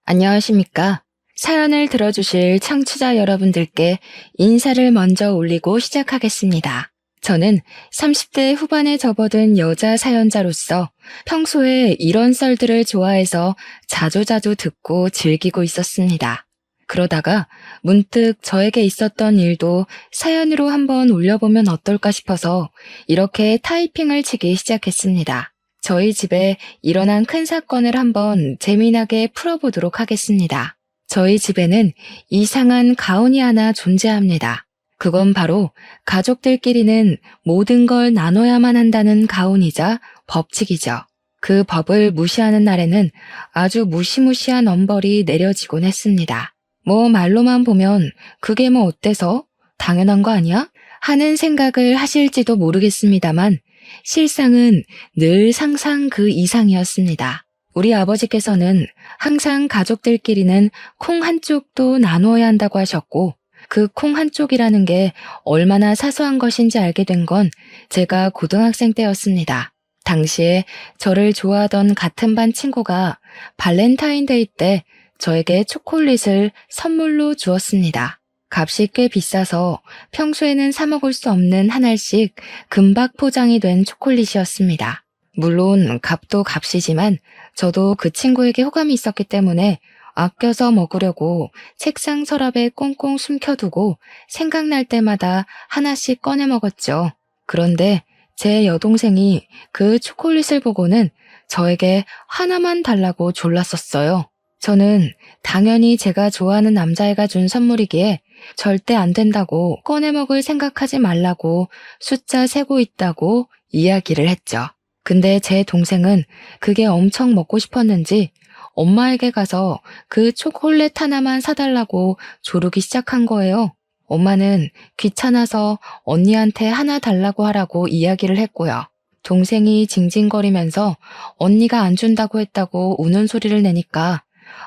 안녕하십니까? 사연을 들어주실 청취자 여러분들께 인사를 먼저 올리고 시작하겠습니다. 저는 30대 후반에 접어든 여자 사연자로서 평소에 이런 썰들을 좋아해서 자주자주 듣고 즐기고 있었습니다. 그러다가 문득 저에게 있었던 일도 사연으로 한번 올려보면 어떨까 싶어서 이렇게 타이핑을 치기 시작했습니다. 저희 집에 일어난 큰 사건을 한번 재미나게 풀어보도록 하겠습니다. 저희 집에는 이상한 가훈이 하나 존재합니다. 그건 바로 가족들끼리는 모든 걸 나눠야만 한다는 가훈이자 법칙이죠. 그 법을 무시하는 날에는 아주 무시무시한 엄벌이 내려지곤 했습니다. 뭐 말로만 보면 그게 뭐 어때서? 당연한 거 아니야? 하는 생각을 하실지도 모르겠습니다만 실상은 늘 상상 그 이상이었습니다. 우리 아버지께서는 항상 가족들끼리는 콩 한쪽도 나누어야 한다고 하셨고 그 콩 한쪽이라는 게 얼마나 사소한 것인지 알게 된 건 제가 고등학생 때였습니다. 당시에 저를 좋아하던 같은 반 친구가 발렌타인데이 때 저에게 초콜릿을 선물로 주었습니다. 값이 꽤 비싸서 평소에는 사 먹을 수 없는 한 알씩 금박 포장이 된 초콜릿이었습니다. 물론 값도 값이지만 저도 그 친구에게 호감이 있었기 때문에 아껴서 먹으려고 책상 서랍에 꽁꽁 숨겨두고 생각날 때마다 하나씩 꺼내 먹었죠. 그런데 제 여동생이 그 초콜릿을 보고는 저에게 하나만 달라고 졸랐었어요. 저는 당연히 제가 좋아하는 남자애가 준 선물이기에 절대 안 된다고 꺼내 먹을 생각하지 말라고 숫자 세고 있다고 이야기를 했죠. 근데 제 동생은 그게 엄청 먹고 싶었는지 엄마에게 가서 그 초콜릿 하나만 사달라고 조르기 시작한 거예요. 엄마는 귀찮아서 언니한테 하나 달라고 하라고 이야기를 했고요. 동생이 징징거리면서 언니가 안 준다고 했다고 우는 소리를 내니까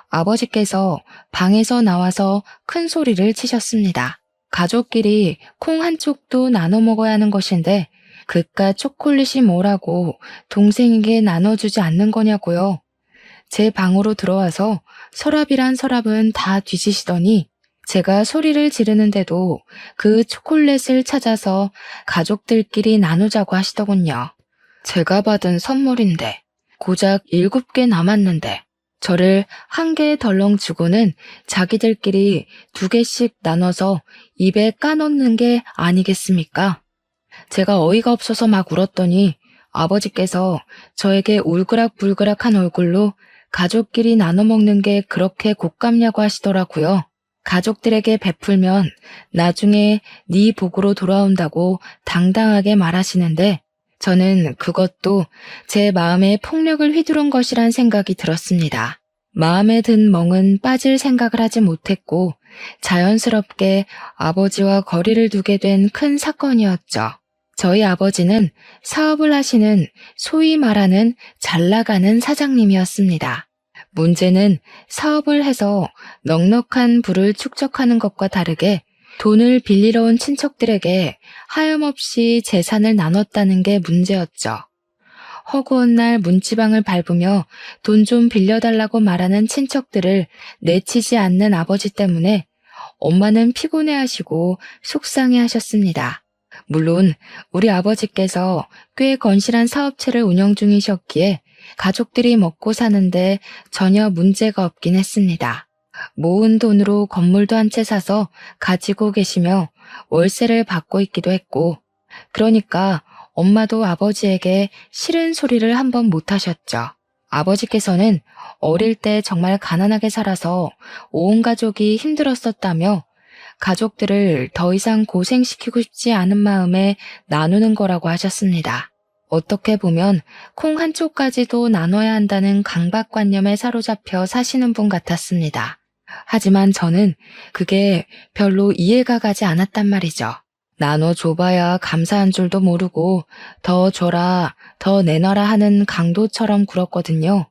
아버지께서 방에서 나와서 큰 소리를 치셨습니다. 가족끼리 콩 한쪽도 나눠 먹어야 하는 것인데 그깟 초콜릿이 뭐라고 동생에게 나눠주지 않는 거냐고요. 제 방으로 들어와서 서랍이란 서랍은 다 뒤지시더니 제가 소리를 지르는데도 그 초콜릿을 찾아서 가족들끼리 나누자고 하시더군요. 제가 받은 선물인데 고작 7개 남았는데 저를 1개 덜렁 주고는 자기들끼리 2개씩 나눠서 입에 까놓는 게 아니겠습니까? 제가 어이가 없어서 막 울었더니 아버지께서 저에게 울그락불그락한 얼굴로 가족끼리 나눠 먹는 게 그렇게 곶감냐고 하시더라고요. 가족들에게 베풀면 나중에 네 복으로 돌아온다고 당당하게 말하시는데 저는 그것도 제 마음에 폭력을 휘두른 것이란 생각이 들었습니다. 마음에 든 멍은 빠질 생각을 하지 못했고 자연스럽게 아버지와 거리를 두게 된 큰 사건이었죠. 저희 아버지는 사업을 하시는 소위 말하는 잘나가는 사장님이었습니다. 문제는 사업을 해서 넉넉한 부를 축적하는 것과 다르게 돈을 빌리러 온 친척들에게 하염없이 재산을 나눴다는 게 문제였죠. 허구한 날 문지방을 밟으며 돈 좀 빌려달라고 말하는 친척들을 내치지 않는 아버지 때문에 엄마는 피곤해하시고 속상해하셨습니다. 물론 우리 아버지께서 꽤 건실한 사업체를 운영 중이셨기에 가족들이 먹고 사는데 전혀 문제가 없긴 했습니다. 모은 돈으로 건물도 한 채 사서 가지고 계시며 월세를 받고 있기도 했고 그러니까 엄마도 아버지에게 싫은 소리를 한번 못 하셨죠. 아버지께서는 어릴 때 정말 가난하게 살아서 온 가족이 힘들었었다며 가족들을 더 이상 고생시키고 싶지 않은 마음에 나누는 거라고 하셨습니다. 어떻게 보면 콩 한쪽까지도 나눠야 한다는 강박관념에 사로잡혀 사시는 분 같았습니다. 하지만 저는 그게 별로 이해가 가지 않았단 말이죠. 나눠줘봐야 감사한 줄도 모르고 더 줘라, 더 내놔라 하는 강도처럼 굴었거든요.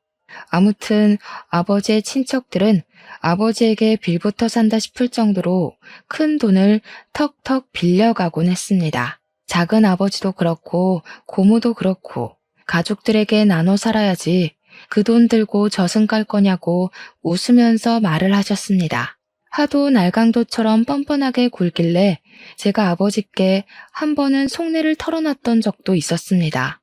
아무튼 아버지의 친척들은 아버지에게 빌부터 산다 싶을 정도로 큰 돈을 턱턱 빌려가곤 했습니다. 작은 아버지도 그렇고 고모도 그렇고 가족들에게 나눠 살아야지 그 돈 들고 저승 갈 거냐고 웃으면서 말을 하셨습니다. 하도 날강도처럼 뻔뻔하게 굴길래 제가 아버지께 한 번은 속내를 털어놨던 적도 있었습니다.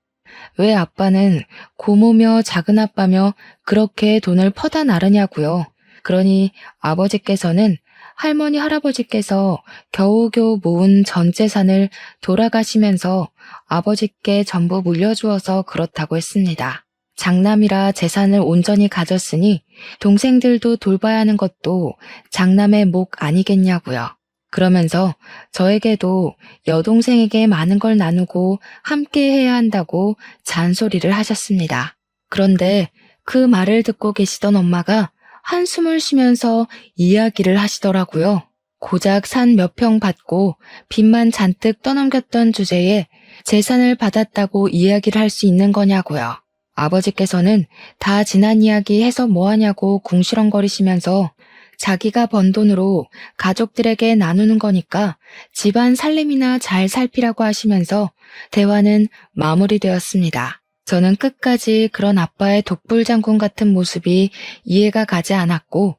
왜 아빠는 고모며 작은아빠며 그렇게 돈을 퍼다 나르냐고요. 그러니 아버지께서는 할머니 할아버지께서 겨우겨우 모은 전 재산을 돌아가시면서 아버지께 전부 물려주어서 그렇다고 했습니다. 장남이라 재산을 온전히 가졌으니 동생들도 돌봐야 하는 것도 장남의 목 아니겠냐고요. 그러면서 저에게도 여동생에게 많은 걸 나누고 함께 해야 한다고 잔소리를 하셨습니다. 그런데 그 말을 듣고 계시던 엄마가 한숨을 쉬면서 이야기를 하시더라고요. 고작 산 몇 평 받고 빚만 잔뜩 떠넘겼던 주제에 재산을 받았다고 이야기를 할 수 있는 거냐고요. 아버지께서는 다 지난 이야기 해서 뭐하냐고 궁시렁거리시면서 자기가 번 돈으로 가족들에게 나누는 거니까 집안 살림이나 잘 살피라고 하시면서 대화는 마무리되었습니다. 저는 끝까지 그런 아빠의 독불장군 같은 모습이 이해가 가지 않았고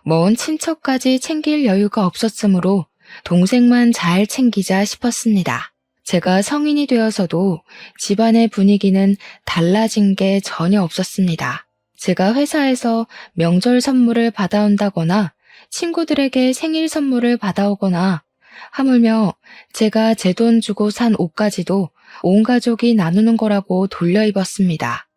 먼 친척까지 챙길 여유가 없었으므로 동생만 잘 챙기자 싶었습니다. 제가 성인이 되어서도 집안의 분위기는 달라진 게 전혀 없었습니다. 제가 회사에서 명절 선물을 받아온다거나 친구들에게 생일 선물을 받아오거나 하물며 제가 제 돈 주고 산 옷까지도 온 가족이 나누는 거라고 돌려 입었습니다.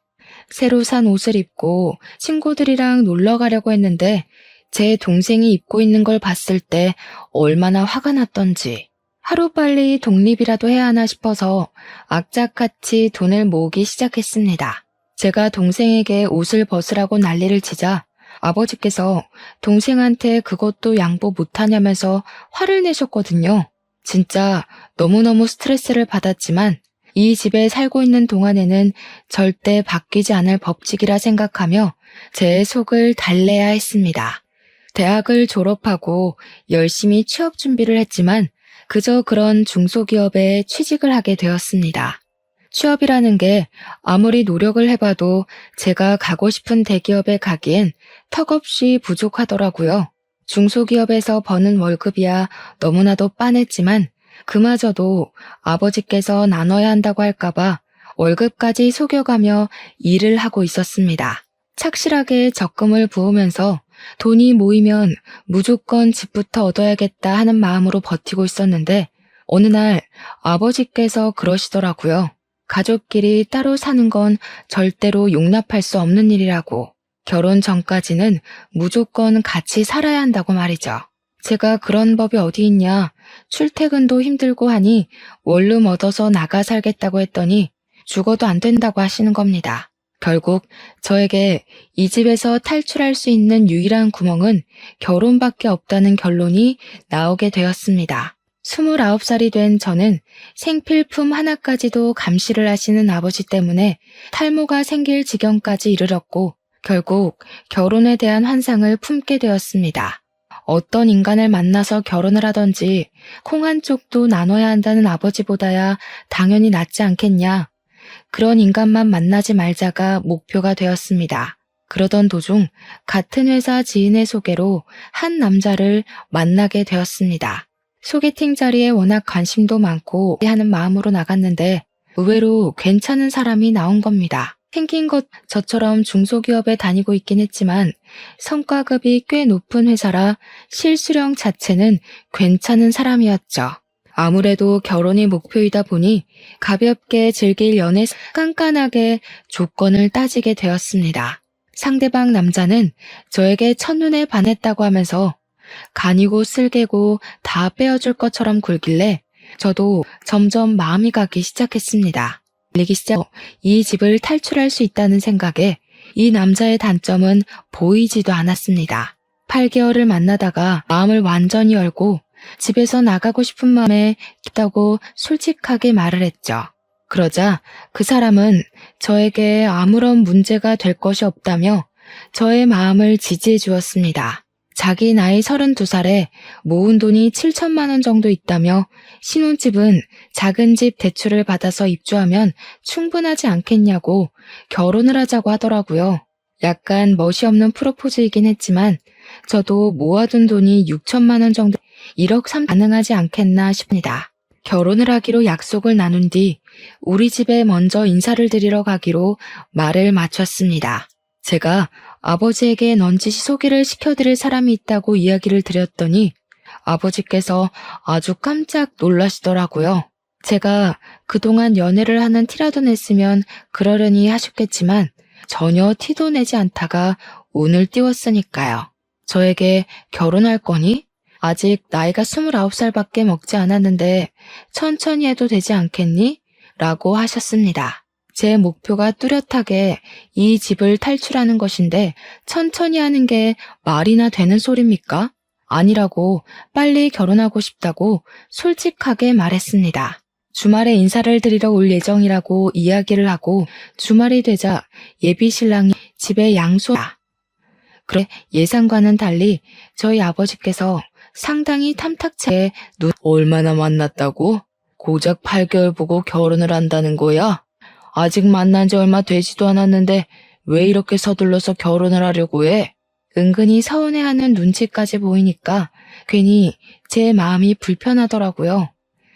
새로 산 옷을 입고 친구들이랑 놀러 가려고 했는데 제 동생이 입고 있는 걸 봤을 때 얼마나 화가 났던지 하루빨리 독립이라도 해야 하나 싶어서 악착같이 돈을 모으기 시작했습니다. 제가 동생에게 옷을 벗으라고 난리를 치자 아버지께서 동생한테 그것도 양보 못하냐면서 화를 내셨거든요. 진짜 너무너무 스트레스를 받았지만 이 집에 살고 있는 동안에는 절대 바뀌지 않을 법칙이라 생각하며 제 속을 달래야 했습니다. 대학을 졸업하고 열심히 취업 준비를 했지만 그저 그런 중소기업에 취직을 하게 되었습니다. 취업이라는 게 아무리 노력을 해봐도 제가 가고 싶은 대기업에 가기엔 턱없이 부족하더라고요. 중소기업에서 버는 월급이야 너무나도 빤했지만 그마저도 아버지께서 나눠야 한다고 할까봐 월급까지 속여가며 일을 하고 있었습니다. 착실하게 적금을 부으면서 돈이 모이면 무조건 집부터 얻어야겠다 하는 마음으로 버티고 있었는데 어느 날 아버지께서 그러시더라고요. 가족끼리 따로 사는 건 절대로 용납할 수 없는 일이라고. 결혼 전까지는 무조건 같이 살아야 한다고 말이죠. 제가 그런 법이 어디 있냐. 출퇴근도 힘들고 하니 원룸 얻어서 나가 살겠다고 했더니 죽어도 안 된다고 하시는 겁니다. 결국 저에게 이 집에서 탈출할 수 있는 유일한 구멍은 결혼밖에 없다는 결론이 나오게 되었습니다. 29살이 된 저는 생필품 하나까지도 감시를 하시는 아버지 때문에 탈모가 생길 지경까지 이르렀고 결국 결혼에 대한 환상을 품게 되었습니다. 어떤 인간을 만나서 결혼을 하던지 콩 한 쪽도 나눠야 한다는 아버지보다야 당연히 낫지 않겠냐. 그런 인간만 만나지 말자가 목표가 되었습니다. 그러던 도중 같은 회사 지인의 소개로 한 남자를 만나게 되었습니다. 소개팅 자리에 워낙 관심도 많고 하는 마음으로 나갔는데 의외로 괜찮은 사람이 나온 겁니다. 생긴 것 저처럼 중소기업에 다니고 있긴 했지만 성과급이 꽤 높은 회사라 실수령 자체는 괜찮은 사람이었죠. 아무래도 결혼이 목표이다 보니 가볍게 즐길 연애 깐깐하게 조건을 따지게 되었습니다. 상대방 남자는 저에게 첫눈에 반했다고 하면서 간이고 쓸개고 다 빼어줄 것처럼 굴길래 저도 점점 마음이 가기 시작했습니다. 이 집을 탈출할 수 있다는 생각에 이 남자의 단점은 보이지도 않았습니다. 8개월을 만나다가 마음을 완전히 열고 집에서 나가고 싶은 마음에 있다고 솔직하게 말을 했죠. 그러자 그 사람은 저에게 아무런 문제가 될 것이 없다며 저의 마음을 지지해 주었습니다. 자기 나이 32살에 모은 돈이 7천만 원 정도 있다며 신혼집은 작은 집 대출을 받아서 입주하면 충분하지 않겠냐고 결혼을 하자고 하더라고요. 약간 멋이 없는 프로포즈이긴 했지만 저도 모아둔 돈이 6천만 원 정도 1억 3 가능하지 않겠나 싶습니다. 결혼을 하기로 약속을 나눈 뒤 우리 집에 먼저 인사를 드리러 가기로 말을 마쳤습니다. 제가 아버지에게 넌지시 소개를 시켜드릴 사람이 있다고 이야기를 드렸더니 아버지께서 아주 깜짝 놀라시더라고요. 제가 그동안 연애를 하는 티라도 냈으면 그러려니 하셨겠지만 전혀 티도 내지 않다가 운을 띄웠으니까요. 저에게 결혼할 거니? 아직 나이가 29살밖에 먹지 않았는데 천천히 해도 되지 않겠니? 라고 하셨습니다. 제 목표가 뚜렷하게 이 집을 탈출하는 것인데 천천히 하는 게 말이나 되는 소리입니까? 아니라고 빨리 결혼하고 싶다고 솔직하게 말했습니다. 주말에 인사를 드리러 올 예정이라고 이야기를 하고 주말이 되자 예비 신랑이 집에 양소다. 그래 예상과는 달리 저희 아버지께서 상당히 탐탁하게 얼마나 만났다고? 고작 8개월 보고 결혼을 한다는 거야? 아직 만난 지 얼마 되지도 않았는데 왜 이렇게 서둘러서 결혼을 하려고 해? 은근히 서운해하는 눈치까지 보이니까 괜히 제 마음이 불편하더라고요.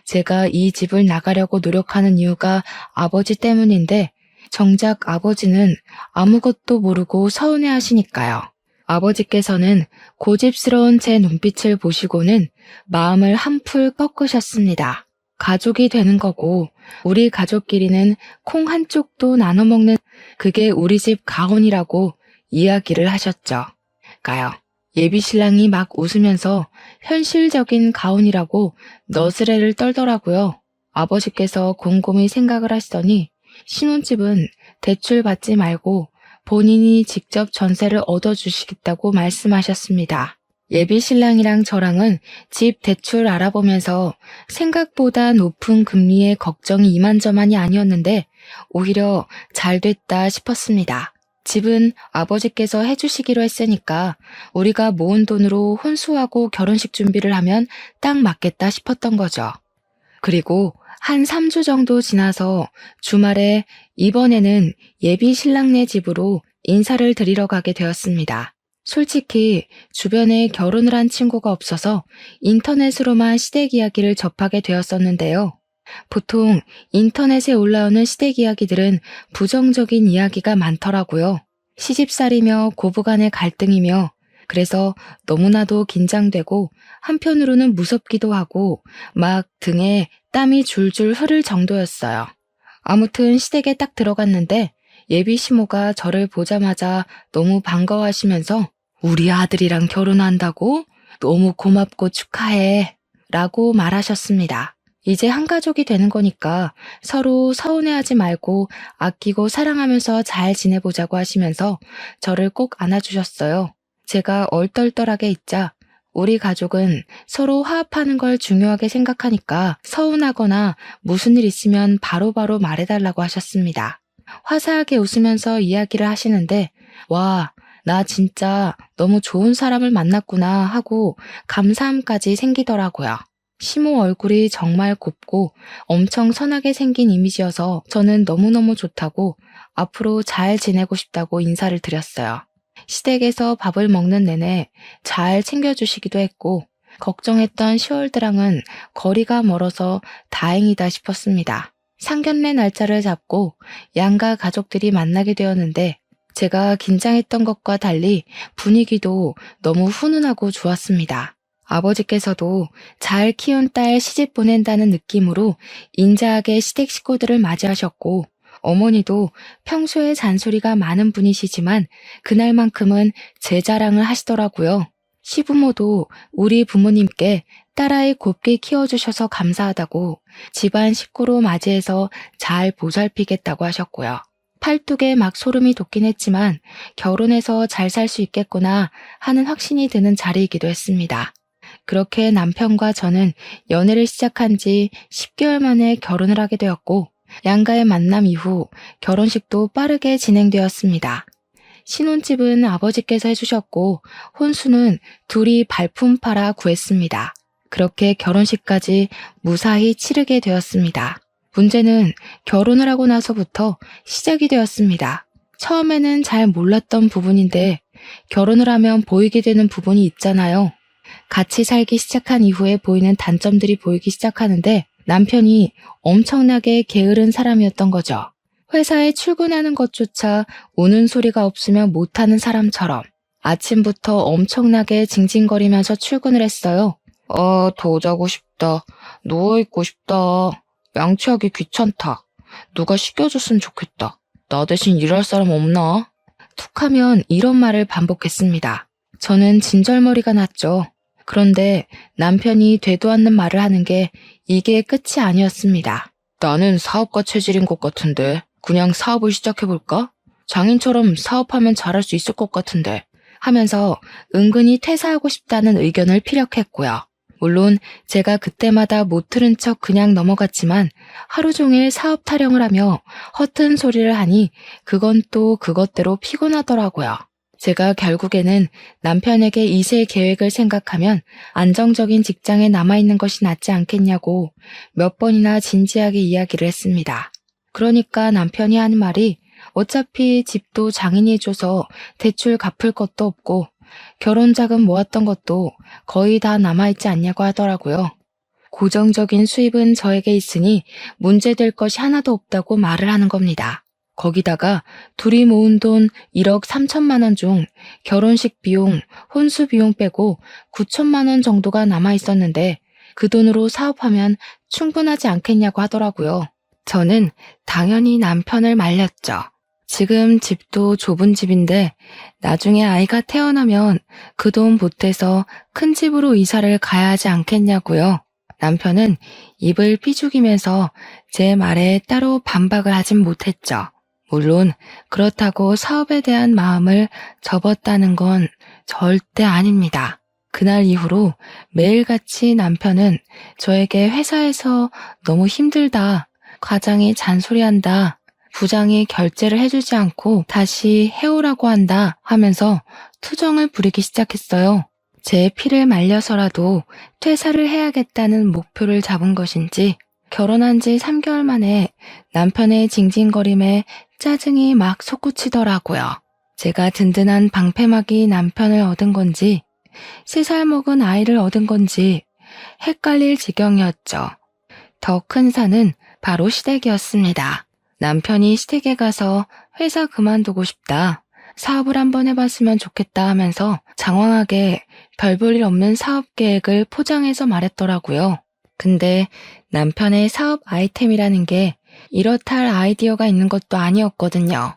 제가 이 집을 나가려고 노력하는 이유가 아버지 때문인데 정작 아버지는 아무것도 모르고 서운해하시니까요. 아버지께서는 고집스러운 제 눈빛을 보시고는 마음을 한풀 꺾으셨습니다. 가족이 되는 거고 우리 가족끼리는 콩 한 쪽도 나눠 먹는 그게 우리 집 가훈이라고 이야기를 하셨죠. 가요. 예비 신랑이 막 웃으면서 현실적인 가훈이라고 너스레를 떨더라고요. 아버지께서 곰곰이 생각을 하시더니 신혼집은 대출 받지 말고 본인이 직접 전세를 얻어주시겠다고 말씀하셨습니다. 예비 신랑이랑 저랑은 집 대출 알아보면서 생각보다 높은 금리에 걱정이 이만저만이 아니었는데 오히려 잘 됐다 싶었습니다. 집은 아버지께서 해주시기로 했으니까 우리가 모은 돈으로 혼수하고 결혼식 준비를 하면 딱 맞겠다 싶었던 거죠. 그리고 한 3주 정도 지나서 주말에 이번에는 예비 신랑네 집으로 인사를 드리러 가게 되었습니다. 솔직히 주변에 결혼을 한 친구가 없어서 인터넷으로만 시댁 이야기를 접하게 되었었는데요. 보통 인터넷에 올라오는 시댁 이야기들은 부정적인 이야기가 많더라고요. 시집살이며 고부간의 갈등이며 그래서 너무나도 긴장되고 한편으로는 무섭기도 하고 막 등에 땀이 줄줄 흐를 정도였어요. 아무튼 시댁에 딱 들어갔는데 예비 시모가 저를 보자마자 너무 반가워하시면서 우리 아들이랑 결혼한다고? 너무 고맙고 축하해 라고 말하셨습니다. 이제 한 가족이 되는 거니까 서로 서운해하지 말고 아끼고 사랑하면서 잘 지내보자고 하시면서 저를 꼭 안아주셨어요. 제가 얼떨떨하게 있자 우리 가족은 서로 화합하는 걸 중요하게 생각하니까 서운하거나 무슨 일 있으면 바로바로 말해달라고 하셨습니다. 화사하게 웃으면서 이야기를 하시는데 와, 나 진짜 너무 좋은 사람을 만났구나 하고 감사함까지 생기더라고요. 시모 얼굴이 정말 곱고 엄청 선하게 생긴 이미지여서 저는 너무너무 좋다고 앞으로 잘 지내고 싶다고 인사를 드렸어요. 시댁에서 밥을 먹는 내내 잘 챙겨주시기도 했고 걱정했던 시월드랑은 거리가 멀어서 다행이다 싶었습니다. 상견례 날짜를 잡고 양가 가족들이 만나게 되었는데 제가 긴장했던 것과 달리 분위기도 너무 훈훈하고 좋았습니다. 아버지께서도 잘 키운 딸 시집 보낸다는 느낌으로 인자하게 시댁 식구들을 맞이하셨고 어머니도 평소에 잔소리가 많은 분이시지만 그날만큼은 제 자랑을 하시더라고요. 시부모도 우리 부모님께 딸아이 곱게 키워주셔서 감사하다고 집안 식구로 맞이해서 잘 보살피겠다고 하셨고요. 팔뚝에 막 소름이 돋긴 했지만 결혼해서 잘 살 수 있겠구나 하는 확신이 드는 자리이기도 했습니다. 그렇게 남편과 저는 연애를 시작한 지 10개월 만에 결혼을 하게 되었고 양가의 만남 이후 결혼식도 빠르게 진행되었습니다. 신혼집은 아버지께서 해주셨고 혼수는 둘이 발품 팔아 구했습니다. 그렇게 결혼식까지 무사히 치르게 되었습니다. 문제는 결혼을 하고 나서부터 시작이 되었습니다. 처음에는 잘 몰랐던 부분인데 결혼을 하면 보이게 되는 부분이 있잖아요. 같이 살기 시작한 이후에 보이는 단점들이 보이기 시작하는데 남편이 엄청나게 게으른 사람이었던 거죠. 회사에 출근하는 것조차 우는 소리가 없으면 못하는 사람처럼 아침부터 엄청나게 징징거리면서 출근을 했어요. 더 자고 싶다. 누워있고 싶다. 양치하기 귀찮다. 누가 시켜줬으면 좋겠다. 나 대신 일할 사람 없나? 툭하면 이런 말을 반복했습니다. 저는 진절머리가 났죠. 그런데 남편이 되도 않는 말을 하는 게 이게 끝이 아니었습니다. 나는 사업가 체질인 것 같은데 그냥 사업을 시작해볼까? 장인처럼 사업하면 잘할 수 있을 것 같은데 하면서 은근히 퇴사하고 싶다는 의견을 피력했고요. 물론 제가 그때마다 못 들은 척 그냥 넘어갔지만 하루 종일 사업 타령을 하며 허튼 소리를 하니 그건 또 그것대로 피곤하더라고요. 제가 결국에는 남편에게 2세 계획을 생각하면 안정적인 직장에 남아있는 것이 낫지 않겠냐고 몇 번이나 진지하게 이야기를 했습니다. 그러니까 남편이 하는 말이 어차피 집도 장인이 해줘서 대출 갚을 것도 없고 결혼 자금 모았던 것도 거의 다 남아있지 않냐고 하더라고요. 고정적인 수입은 저에게 있으니 문제될 것이 하나도 없다고 말을 하는 겁니다. 거기다가 둘이 모은 돈 1억 3천만 원 중 결혼식 비용, 혼수 비용 빼고 9천만 원 정도가 남아 있었는데 그 돈으로 사업하면 충분하지 않겠냐고 하더라고요. 저는 당연히 남편을 말렸죠. 지금 집도 좁은 집인데 나중에 아이가 태어나면 그 돈 보태서 큰 집으로 이사를 가야 하지 않겠냐고요. 남편은 입을 삐죽이면서 제 말에 따로 반박을 하진 못했죠. 물론 그렇다고 사업에 대한 마음을 접었다는 건 절대 아닙니다. 그날 이후로 매일같이 남편은 저에게 회사에서 너무 힘들다, 과장이 잔소리한다, 부장이 결제를 해주지 않고 다시 해오라고 한다 하면서 투정을 부리기 시작했어요. 제 피를 말려서라도 퇴사를 해야겠다는 목표를 잡은 것인지 결혼한 지 3개월 만에 남편의 징징거림에 짜증이 막 솟구치더라고요. 제가 든든한 방패막이 남편을 얻은 건지 3살 먹은 아이를 얻은 건지 헷갈릴 지경이었죠. 더 큰 산은 바로 시댁이었습니다. 남편이 시댁에 가서 회사 그만두고 싶다, 사업을 한번 해봤으면 좋겠다 하면서 장황하게 별 볼 일 없는 사업 계획을 포장해서 말했더라고요. 근데 남편의 사업 아이템이라는 게 이렇다 할 아이디어가 있는 것도 아니었거든요.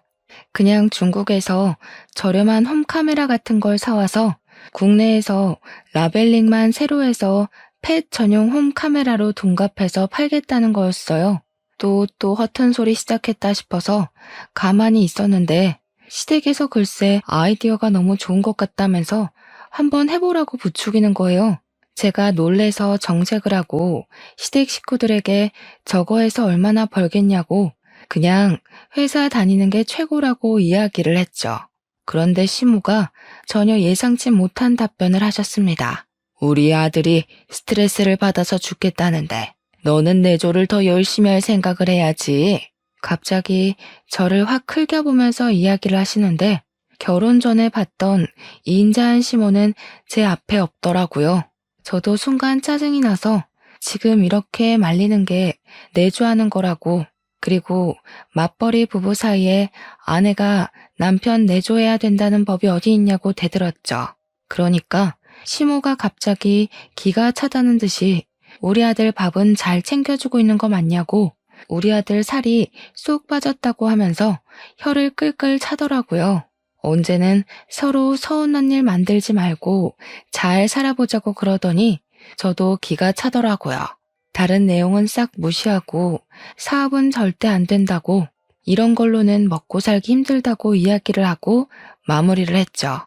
그냥 중국에서 저렴한 홈카메라 같은 걸 사와서 국내에서 라벨링만 새로 해서 펫 전용 홈카메라로 둔갑해서 팔겠다는 거였어요. 또 허튼 소리 시작했다 싶어서 가만히 있었는데 시댁에서 글쎄 아이디어가 너무 좋은 것 같다면서 한번 해보라고 부추기는 거예요. 제가 놀래서 정색을 하고 시댁 식구들에게 저거 해서 얼마나 벌겠냐고 그냥 회사 다니는 게 최고라고 이야기를 했죠. 그런데 시모가 전혀 예상치 못한 답변을 하셨습니다. 우리 아들이 스트레스를 받아서 죽겠다는데 너는 내조를 더 열심히 할 생각을 해야지. 갑자기 저를 확 흘겨보면서 이야기를 하시는데 결혼 전에 봤던 인자한 시모는 제 앞에 없더라고요. 저도 순간 짜증이 나서 지금 이렇게 말리는 게 내조하는 거라고, 그리고 맞벌이 부부 사이에 아내가 남편 내조해야 된다는 법이 어디 있냐고 대들었죠. 그러니까 시모가 갑자기 기가 차다는 듯이 우리 아들 밥은 잘 챙겨주고 있는 거 맞냐고, 우리 아들 살이 쏙 빠졌다고 하면서 혀를 끌끌 차더라고요. 언제는 서로 서운한 일 만들지 말고 잘 살아보자고 그러더니 저도 기가 차더라고요. 다른 내용은 싹 무시하고 사업은 절대 안 된다고, 이런 걸로는 먹고 살기 힘들다고 이야기를 하고 마무리를 했죠.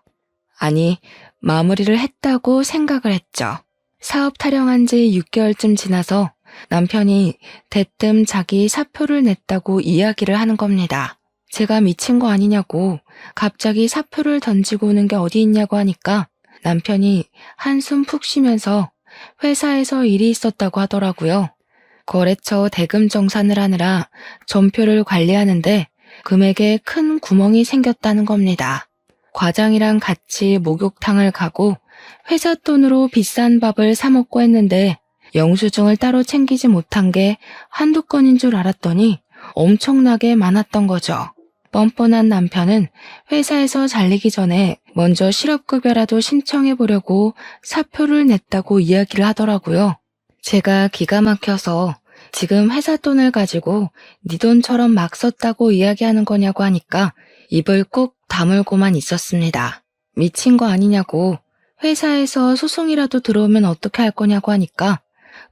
아니, 마무리를 했다고 생각을 했죠. 사업 타령한 지 6개월쯤 지나서 남편이 대뜸 자기 사표를 냈다고 이야기를 하는 겁니다. 제가 미친 거 아니냐고 갑자기 사표를 던지고 오는 게 어디 있냐고 하니까 남편이 한숨 푹 쉬면서 회사에서 일이 있었다고 하더라고요. 거래처 대금 정산을 하느라 전표를 관리하는데 금액에 큰 구멍이 생겼다는 겁니다. 과장이랑 같이 목욕탕을 가고 회사 돈으로 비싼 밥을 사 먹고 했는데 영수증을 따로 챙기지 못한 게 한두 건인 줄 알았더니 엄청나게 많았던 거죠. 뻔뻔한 남편은 회사에서 잘리기 전에 먼저 실업급여라도 신청해 보려고 사표를 냈다고 이야기를 하더라고요. 제가 기가 막혀서 지금 회사 돈을 가지고 네 돈처럼 막 썼다고 이야기하는 거냐고 하니까 입을 꾹 다물고만 있었습니다. 미친 거 아니냐고 회사에서 소송이라도 들어오면 어떻게 할 거냐고 하니까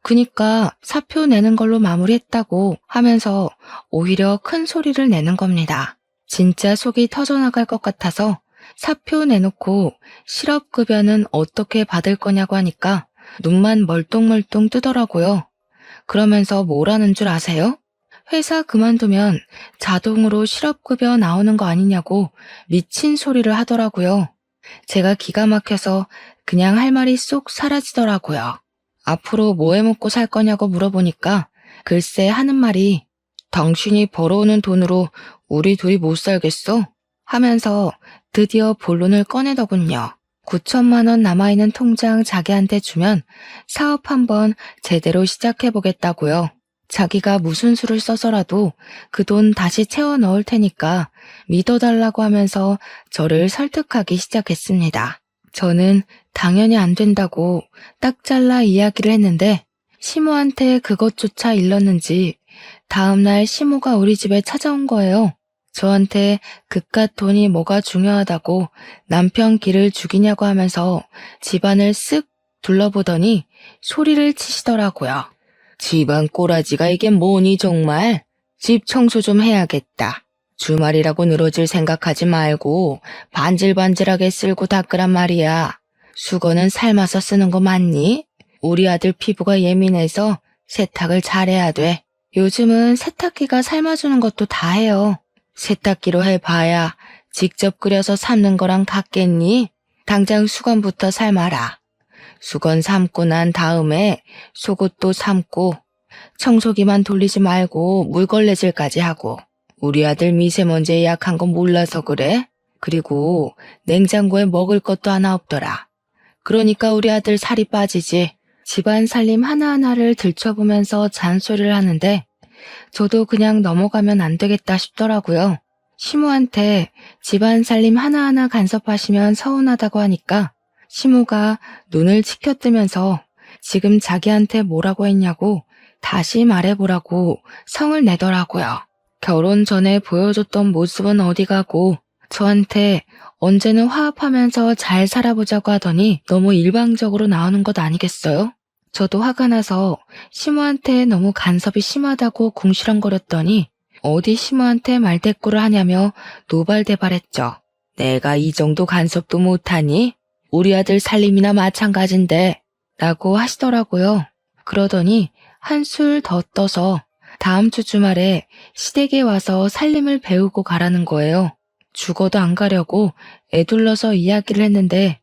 그니까 사표 내는 걸로 마무리했다고 하면서 오히려 큰 소리를 내는 겁니다. 진짜 속이 터져나갈 것 같아서 사표 내놓고 실업급여는 어떻게 받을 거냐고 하니까 눈만 멀뚱멀뚱 뜨더라고요. 그러면서 뭐라는 줄 아세요? 회사 그만두면 자동으로 실업급여 나오는 거 아니냐고 미친 소리를 하더라고요. 제가 기가 막혀서 그냥 할 말이 쏙 사라지더라고요. 앞으로 뭐 해 먹고 살 거냐고 물어보니까 글쎄 하는 말이 당신이 벌어오는 돈으로 우리 둘이 못 살겠어? 하면서 드디어 본론을 꺼내더군요. 9천만 원 남아있는 통장 자기한테 주면 사업 한번 제대로 시작해보겠다고요. 자기가 무슨 수를 써서라도 그 돈 다시 채워 넣을 테니까 믿어달라고 하면서 저를 설득하기 시작했습니다. 저는 당연히 안 된다고 딱 잘라 이야기를 했는데 시모한테 그것조차 일렀는지 다음날 시모가 우리 집에 찾아온 거예요. 저한테 그깟 돈이 뭐가 중요하다고 남편 길을 죽이냐고 하면서 집안을 쓱 둘러보더니 소리를 치시더라고요. 집안 꼬라지가 이게 뭐니 정말? 집 청소 좀 해야겠다. 주말이라고 늘어질 생각하지 말고 반질반질하게 쓸고 닦으란 말이야. 수건은 삶아서 쓰는 거 맞니? 우리 아들 피부가 예민해서 세탁을 잘해야 돼. 요즘은 세탁기가 삶아주는 것도 다 해요. 세탁기로 해봐야 직접 끓여서 삶는 거랑 같겠니? 당장 수건부터 삶아라. 수건 삶고 난 다음에 속옷도 삶고 청소기만 돌리지 말고 물걸레질까지 하고. 우리 아들 미세먼지에 약한 거 몰라서 그래? 그리고 냉장고에 먹을 것도 하나 없더라. 그러니까 우리 아들 살이 빠지지. 집안 살림 하나하나를 들춰보면서 잔소리를 하는데 저도 그냥 넘어가면 안 되겠다 싶더라고요. 시모한테 집안 살림 하나하나 간섭하시면 서운하다고 하니까 시모가 눈을 치켜뜨면서 지금 자기한테 뭐라고 했냐고 다시 말해보라고 성을 내더라고요. 결혼 전에 보여줬던 모습은 어디 가고 저한테 언제는 화합하면서 잘 살아보자고 하더니 너무 일방적으로 나오는 것 아니겠어요? 저도 화가 나서 시모한테 너무 간섭이 심하다고 궁시렁거렸더니 어디 시모한테 말대꾸를 하냐며 노발대발했죠. 내가 이 정도 간섭도 못하니? 우리 아들 살림이나 마찬가지인데 라고 하시더라고요. 그러더니 한술 더 떠서 다음 주 주말에 시댁에 와서 살림을 배우고 가라는 거예요. 죽어도 안 가려고 애둘러서 이야기를 했는데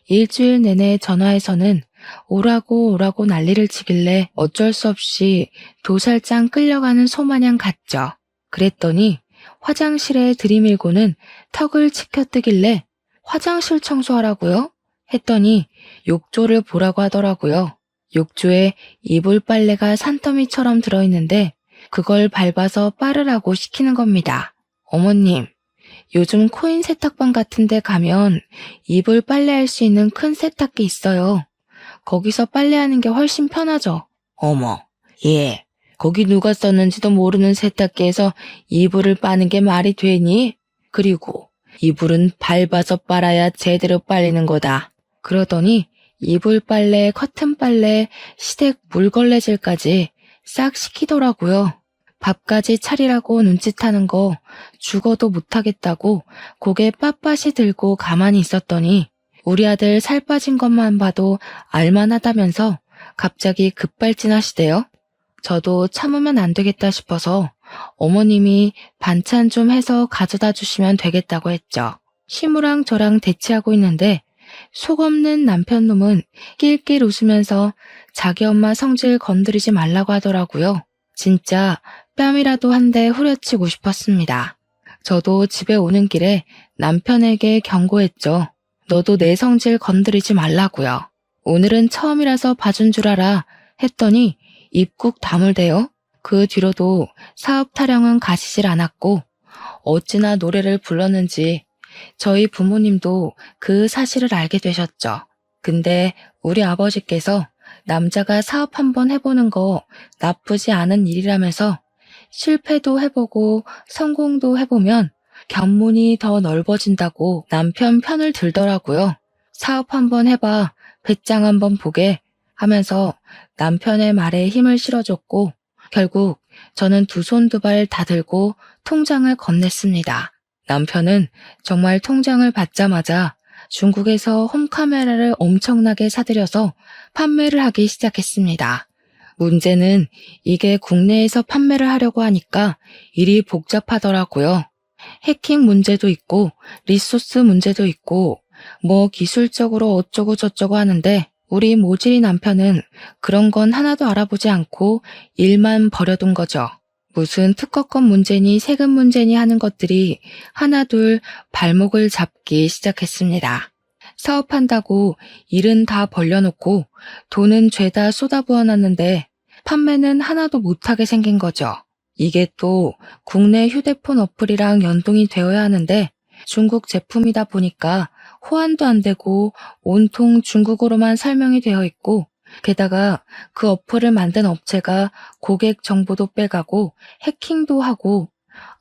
일주일 내내 전화해서는 오라고 난리를 치길래 어쩔 수 없이 도살장 끌려가는 소마냥 갔죠. 그랬더니 화장실에 들이밀고는 턱을 치켜뜨길래 화장실 청소하라고요? 했더니 욕조를 보라고 하더라고요. 욕조에 이불 빨래가 산더미처럼 들어있는데 그걸 밟아서 빨으라고 시키는 겁니다. 어머님, 요즘 코인 세탁방 같은 데 가면 이불 빨래할 수 있는 큰 세탁기 있어요. 거기서 빨래하는 게 훨씬 편하죠. 어머, 예, 거기 누가 썼는지도 모르는 세탁기에서 이불을 빠는 게 말이 되니? 그리고 이불은 밟아서 빨아야 제대로 빨리는 거다. 그러더니 이불 빨래, 커튼 빨래, 시댁 물걸레질까지 싹 시키더라고요. 밥까지 차리라고 눈짓하는 거 죽어도 못하겠다고 고개 빳빳이 들고 가만히 있었더니 우리 아들 살 빠진 것만 봐도 알만하다면서 갑자기 급발진하시대요. 저도 참으면 안 되겠다 싶어서 어머님이 반찬 좀 해서 가져다 주시면 되겠다고 했죠. 시무랑 저랑 대치하고 있는데 속 없는 남편 놈은 낄낄 웃으면서 자기 엄마 성질 건드리지 말라고 하더라고요. 진짜 뺨이라도 한 대 후려치고 싶었습니다. 저도 집에 오는 길에 남편에게 경고했죠. 너도 내 성질 건드리지 말라고요. 오늘은 처음이라서 봐준 줄 알아 했더니 입국 다물대요. 그 뒤로도 사업 타령은 가시질 않았고 어찌나 노래를 불렀는지 저희 부모님도 그 사실을 알게 되셨죠. 근데 우리 아버지께서 남자가 사업 한번 해보는 거 나쁘지 않은 일이라면서 실패도 해보고 성공도 해보면 견문이 더 넓어진다고 남편 편을 들더라고요. 사업 한번 해봐, 배짱 한번 보게 하면서 남편의 말에 힘을 실어줬고 결국 저는 두 손 두 발 다 들고 통장을 건넸습니다. 남편은 정말 통장을 받자마자 중국에서 홈카메라를 엄청나게 사들여서 판매를 하기 시작했습니다. 문제는 이게 국내에서 판매를 하려고 하니까 일이 복잡하더라고요. 해킹 문제도 있고 리소스 문제도 있고 뭐 기술적으로 어쩌고 저쩌고 하는데 우리 모질이 남편은 그런 건 하나도 알아보지 않고 일만 버려둔 거죠. 무슨 특허권 문제니 세금 문제니 하는 것들이 하나둘 발목을 잡기 시작했습니다. 사업한다고 일은 다 벌려놓고 돈은 죄다 쏟아부어놨는데 판매는 하나도 못하게 생긴 거죠. 이게 또 국내 휴대폰 어플이랑 연동이 되어야 하는데 중국 제품이다 보니까 호환도 안 되고 온통 중국어로만 설명이 되어 있고 게다가 그 어플을 만든 업체가 고객 정보도 빼가고 해킹도 하고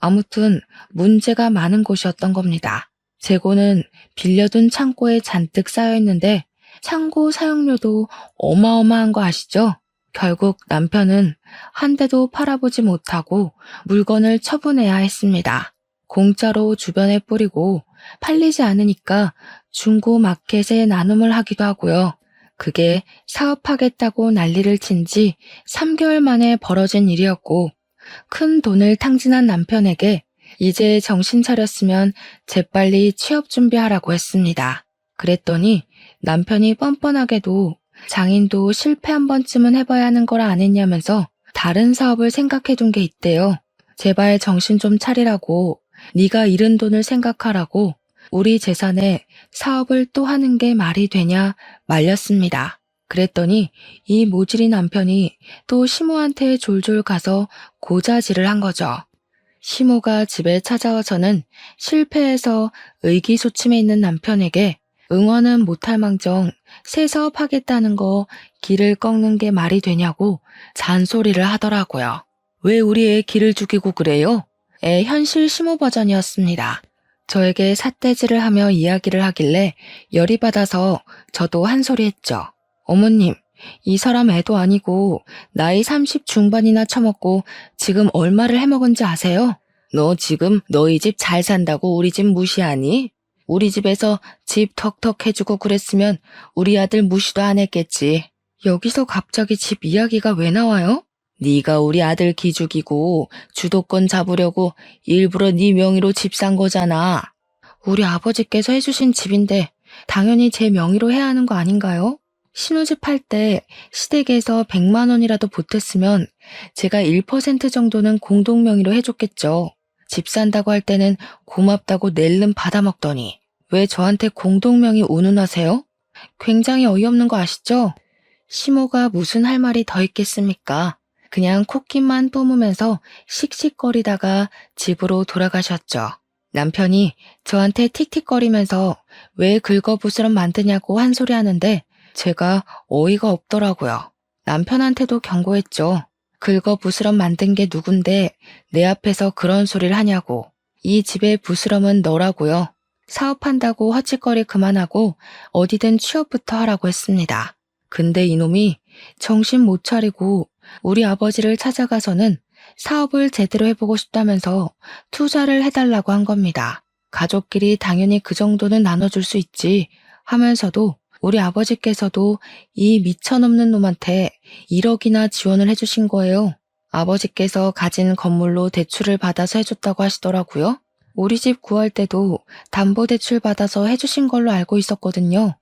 아무튼 문제가 많은 곳이었던 겁니다. 재고는 빌려둔 창고에 잔뜩 쌓여 있는데 창고 사용료도 어마어마한 거 아시죠? 결국 남편은 한 대도 팔아보지 못하고 물건을 처분해야 했습니다. 공짜로 주변에 뿌리고 팔리지 않으니까 중고 마켓에 나눔을 하기도 하고요. 그게 사업하겠다고 난리를 친 지 3개월 만에 벌어진 일이었고 큰 돈을 탕진한 남편에게 이제 정신 차렸으면 재빨리 취업 준비하라고 했습니다. 그랬더니 남편이 뻔뻔하게도 장인도 실패 한 번쯤은 해봐야 하는 거라 안 했냐면서 다른 사업을 생각해둔 게 있대요. 제발 정신 좀 차리라고, 네가 잃은 돈을 생각하라고 우리 재산에 사업을 또 하는 게 말이 되냐 말렸습니다. 그랬더니 이 모질이 남편이 또 시모한테 졸졸 가서 고자질을 한 거죠. 시모가 집에 찾아와서는 실패해서 의기소침해 있는 남편에게 응원은 못할 망정 새 사업하겠다는 거 길을 꺾는 게 말이 되냐고 잔소리를 하더라고요. 왜 우리 애 길을 죽이고 그래요? 애 현실 시모 버전이었습니다. 저에게 삿대질을 하며 이야기를 하길래 열이 받아서 저도 한 소리 했죠. 어머님, 이 사람 애도 아니고 나이 30 중반이나 처먹고 지금 얼마를 해먹은지 아세요? 너 지금 너희 집 잘 산다고 우리 집 무시하니? 우리 집에서 집 턱턱 해주고 그랬으면 우리 아들 무시도 안 했겠지. 여기서 갑자기 집 이야기가 왜 나와요? 네가 우리 아들 기죽이고 주도권 잡으려고 일부러 네 명의로 집 산 거잖아. 우리 아버지께서 해주신 집인데 당연히 제 명의로 해야 하는 거 아닌가요? 신혼집 할 때 시댁에서 100만 원이라도 보탰으면 제가 1% 정도는 공동 명의로 해줬겠죠. 집 산다고 할 때는 고맙다고 낼름 받아먹더니 왜 저한테 공동 명의 운운하세요? 굉장히 어이없는 거 아시죠? 시모가 무슨 할 말이 더 있겠습니까? 그냥 콧김만 뿜으면서 씩씩거리다가 집으로 돌아가셨죠. 남편이 저한테 틱틱거리면서 왜 긁어부스럼 만드냐고 한 소리 하는데 제가 어이가 없더라고요. 남편한테도 경고했죠. 긁어부스럼 만든 게 누군데 내 앞에서 그런 소리를 하냐고. 이 집의 부스럼은 너라고요. 사업한다고 헛짓거리 그만하고 어디든 취업부터 하라고 했습니다. 근데 이놈이 정신 못 차리고 우리 아버지를 찾아가서는 사업을 제대로 해보고 싶다면서 투자를 해달라고 한 겁니다. 가족끼리 당연히 그 정도는 나눠줄 수 있지 하면서도 우리 아버지께서도 이 미쳐넘는 놈한테 1억이나 지원을 해주신 거예요. 아버지께서 가진 건물로 대출을 받아서 해줬다고 하시더라고요. 우리 집 구할 때도 담보대출 받아서 해주신 걸로 알고 있었거든요.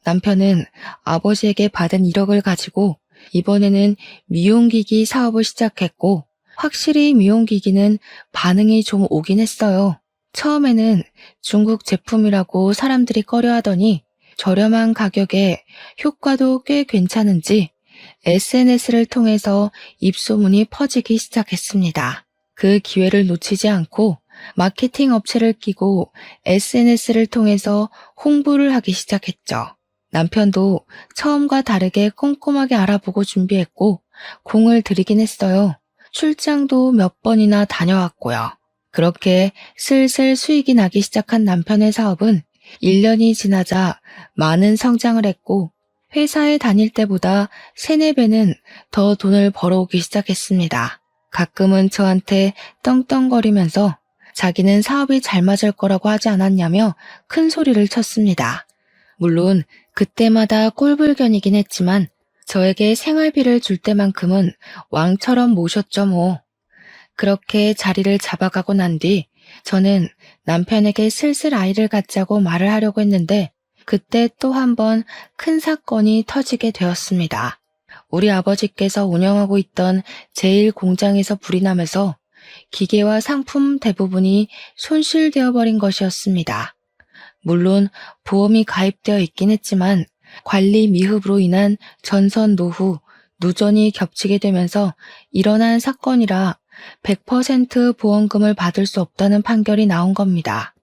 남편은 아버지에게 받은 1억을 가지고 이번에는 미용기기 사업을 시작했고, 확실히 미용기기는 반응이 좀 오긴 했어요. 처음에는 중국 제품이라고 사람들이 꺼려하더니 저렴한 가격에 효과도 꽤 괜찮은지 SNS를 통해서 입소문이 퍼지기 시작했습니다. 그 기회를 놓치지 않고 마케팅 업체를 끼고 SNS를 통해서 홍보를 하기 시작했죠. 남편도 처음과 다르게 꼼꼼하게 알아보고 준비했고 공을 들이긴 했어요. 출장도 몇 번이나 다녀왔고요. 그렇게 슬슬 수익이 나기 시작한 남편의 사업은 1년이 지나자 많은 성장을 했고 회사에 다닐 때보다 3, 4배는 더 돈을 벌어오기 시작했습니다. 가끔은 저한테 떵떵거리면서 자기는 사업이 잘 맞을 거라고 하지 않았냐며 큰 소리를 쳤습니다. 물론 그때마다 꼴불견이긴 했지만 저에게 생활비를 줄 때만큼은 왕처럼 모셨죠 뭐. 그렇게 자리를 잡아가고 난 뒤 저는 남편에게 슬슬 아이를 갖자고 말을 하려고 했는데 그때 또 한 번 큰 사건이 터지게 되었습니다. 우리 아버지께서 운영하고 있던 제1공장에서 불이 나면서 기계와 상품 대부분이 손실되어 버린 것이었습니다. 물론 보험이 가입되어 있긴 했지만 관리 미흡으로 인한 전선 노후, 누전이 겹치게 되면서 일어난 사건이라 100% 보험금을 받을 수 없다는 판결이 나온 겁니다.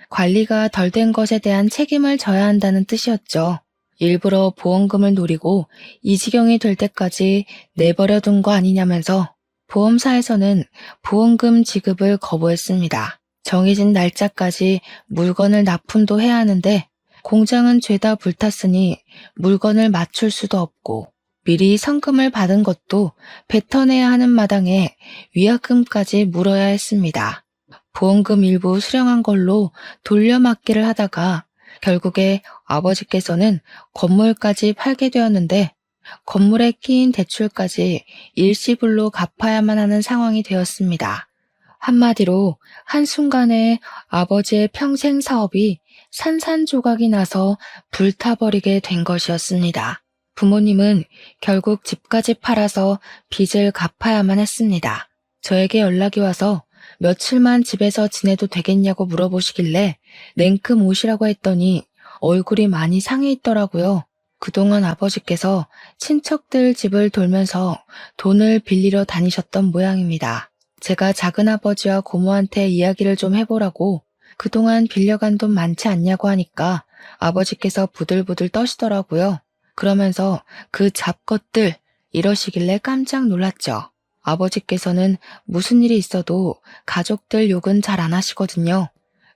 관리가 덜 된 것에 대한 책임을 져야 한다는 뜻이었죠. 일부러 보험금을 노리고 이 지경이 될 때까지 내버려 둔 거 아니냐면서 보험사에서는 보험금 지급을 거부했습니다. 정해진 날짜까지 물건을 납품도 해야 하는데 공장은 죄다 불탔으니 물건을 맞출 수도 없고 미리 성금을 받은 것도 뱉어내야 하는 마당에 위약금까지 물어야 했습니다. 보험금 일부 수령한 걸로 돌려막기를 하다가 결국에 아버지께서는 건물까지 팔게 되었는데 건물에 끼인 대출까지 일시불로 갚아야만 하는 상황이 되었습니다. 한마디로 한순간에 아버지의 평생 사업이 산산조각이 나서 불타버리게 된 것이었습니다. 부모님은 결국 집까지 팔아서 빚을 갚아야만 했습니다. 저에게 연락이 와서 며칠만 집에서 지내도 되겠냐고 물어보시길래 냉큼 오시라고 했더니 얼굴이 많이 상해 있더라고요. 그동안 아버지께서 친척들 집을 돌면서 돈을 빌리러 다니셨던 모양입니다. 제가 작은아버지와 고모한테 이야기를 좀 해보라고 그동안 빌려간 돈 많지 않냐고 하니까 아버지께서 부들부들 떠시더라고요. 그러면서 그 잡것들 이러시길래 깜짝 놀랐죠. 아버지께서는 무슨 일이 있어도 가족들 욕은 잘 안 하시거든요.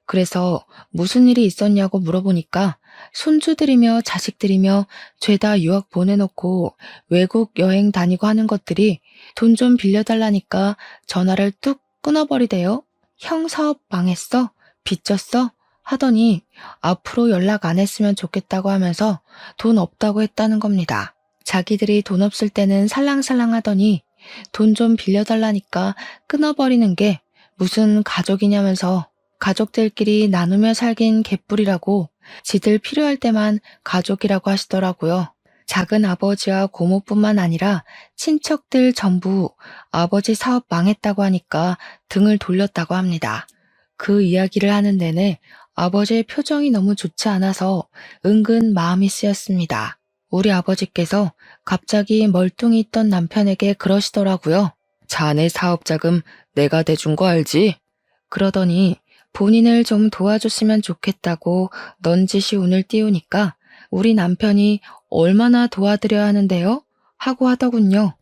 그래서 무슨 일이 있었냐고 물어보니까 손주들이며 자식들이며 죄다 유학 보내놓고 외국 여행 다니고 하는 것들이 돈 좀 빌려달라니까 전화를 뚝 끊어버리대요. 형 사업 망했어? 빚졌어? 하더니 앞으로 연락 안 했으면 좋겠다고 하면서 돈 없다고 했다는 겁니다. 자기들이 돈 없을 때는 살랑살랑 하더니 돈 좀 빌려달라니까 끊어버리는 게 무슨 가족이냐면서 가족들끼리 나누며 살긴 개뿔이라고 지들 필요할 때만 가족이라고 하시더라고요. 작은 아버지와 고모뿐만 아니라 친척들 전부 아버지 사업 망했다고 하니까 등을 돌렸다고 합니다. 그 이야기를 하는 내내 아버지의 표정이 너무 좋지 않아서 은근 마음이 쓰였습니다. 우리 아버지께서 갑자기 멀뚱히 있던 남편에게 그러시더라고요. 자네 사업자금 내가 대준 거 알지? 그러더니 본인을 좀 도와줬으면 좋겠다고 넌지시 운을 띄우니까 우리 남편이 얼마나 도와드려야 하는데요? 하고 하더군요.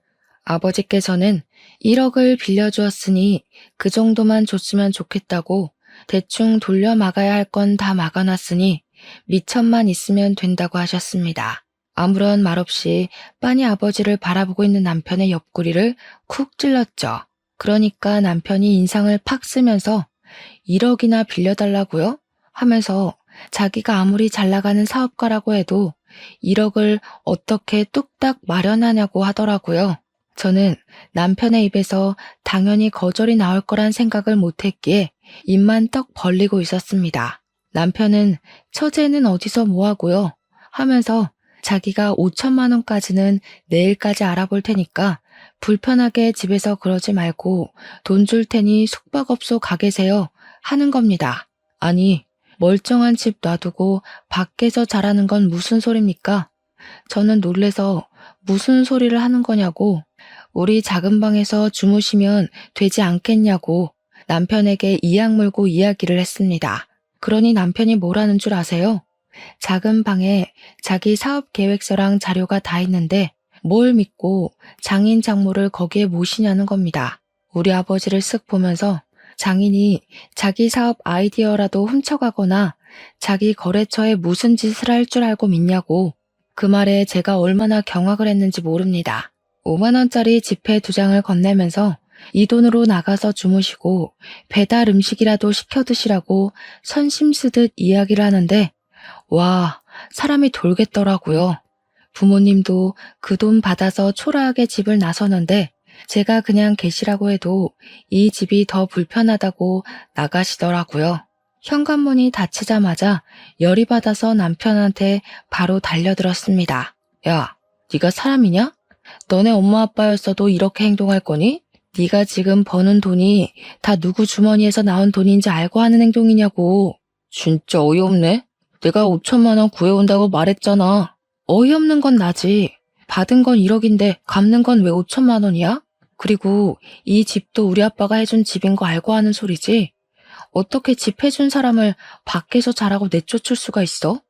아버지께서는 1억을 빌려주었으니 그 정도만 줬으면 좋겠다고 대충 돌려 막아야 할 건 다 막아놨으니 미천만 있으면 된다고 하셨습니다. 아무런 말 없이 빤히 아버지를 바라보고 있는 남편의 옆구리를 쿡 찔렀죠. 그러니까 남편이 인상을 팍 쓰면서 1억이나 빌려달라고요? 하면서 자기가 아무리 잘 나가는 사업가라고 해도 1억을 어떻게 뚝딱 마련하냐고 하더라고요. 저는 남편의 입에서 당연히 거절이 나올 거란 생각을 못했기에 입만 떡 벌리고 있었습니다. 남편은 처제는 어디서 뭐하고요? 하면서 자기가 5천만 원까지는 내일까지 알아볼 테니까 불편하게 집에서 그러지 말고 돈 줄 테니 숙박업소 가 계세요 하는 겁니다. 아니, 멀쩡한 집 놔두고 밖에서 자라는 건 무슨 소리입니까? 저는 놀래서 무슨 소리를 하는 거냐고, 우리 작은 방에서 주무시면 되지 않겠냐고 남편에게 이악 물고 이야기를 했습니다. 그러니 남편이 뭐라는 줄 아세요? 작은 방에 자기 사업 계획서랑 자료가 다 있는데 뭘 믿고 장인 장모를 거기에 모시냐는 겁니다. 우리 아버지를 쓱 보면서 장인이 자기 사업 아이디어라도 훔쳐가거나 자기 거래처에 무슨 짓을 할 줄 알고 믿냐고. 그 말에 제가 얼마나 경악을 했는지 모릅니다. 5만 원짜리 지폐 2장을 건네면서 이 돈으로 나가서 주무시고 배달 음식이라도 시켜 드시라고 선심 쓰듯 이야기를 하는데, 와, 사람이 돌겠더라고요. 부모님도 그 돈 받아서 초라하게 집을 나서는데 제가 그냥 계시라고 해도 이 집이 더 불편하다고 나가시더라고요. 현관문이 닫히자마자 열이 받아서 남편한테 바로 달려들었습니다. 야, 네가 사람이냐? 너네 엄마 아빠였어도 이렇게 행동할 거니? 네가 지금 버는 돈이 다 누구 주머니에서 나온 돈인지 알고 하는 행동이냐고. 진짜 어이없네. 내가 5천만 원 구해온다고 말했잖아. 어이없는 건 나지. 받은 건 1억인데 갚는 건 왜 5천만 원이야? 그리고 이 집도 우리 아빠가 해준 집인 거 알고 하는 소리지. 어떻게 집 해준 사람을 밖에서 자라고 내쫓을 수가 있어?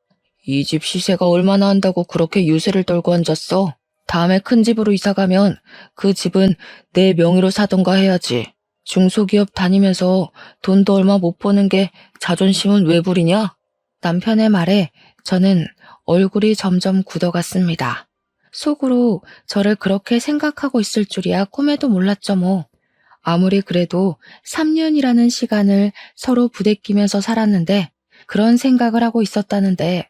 이 집 시세가 얼마나 한다고 그렇게 유세를 떨고 앉았어? 다음에 큰 집으로 이사 가면 그 집은 내 명의로 사던가 해야지. 중소기업 다니면서 돈도 얼마 못 버는 게 자존심은 왜 부리냐? 남편의 말에 저는 얼굴이 점점 굳어갔습니다. 속으로 저를 그렇게 생각하고 있을 줄이야 꿈에도 몰랐죠 뭐. 아무리 그래도 3년이라는 시간을 서로 부대끼면서 살았는데 그런 생각을 하고 있었다는데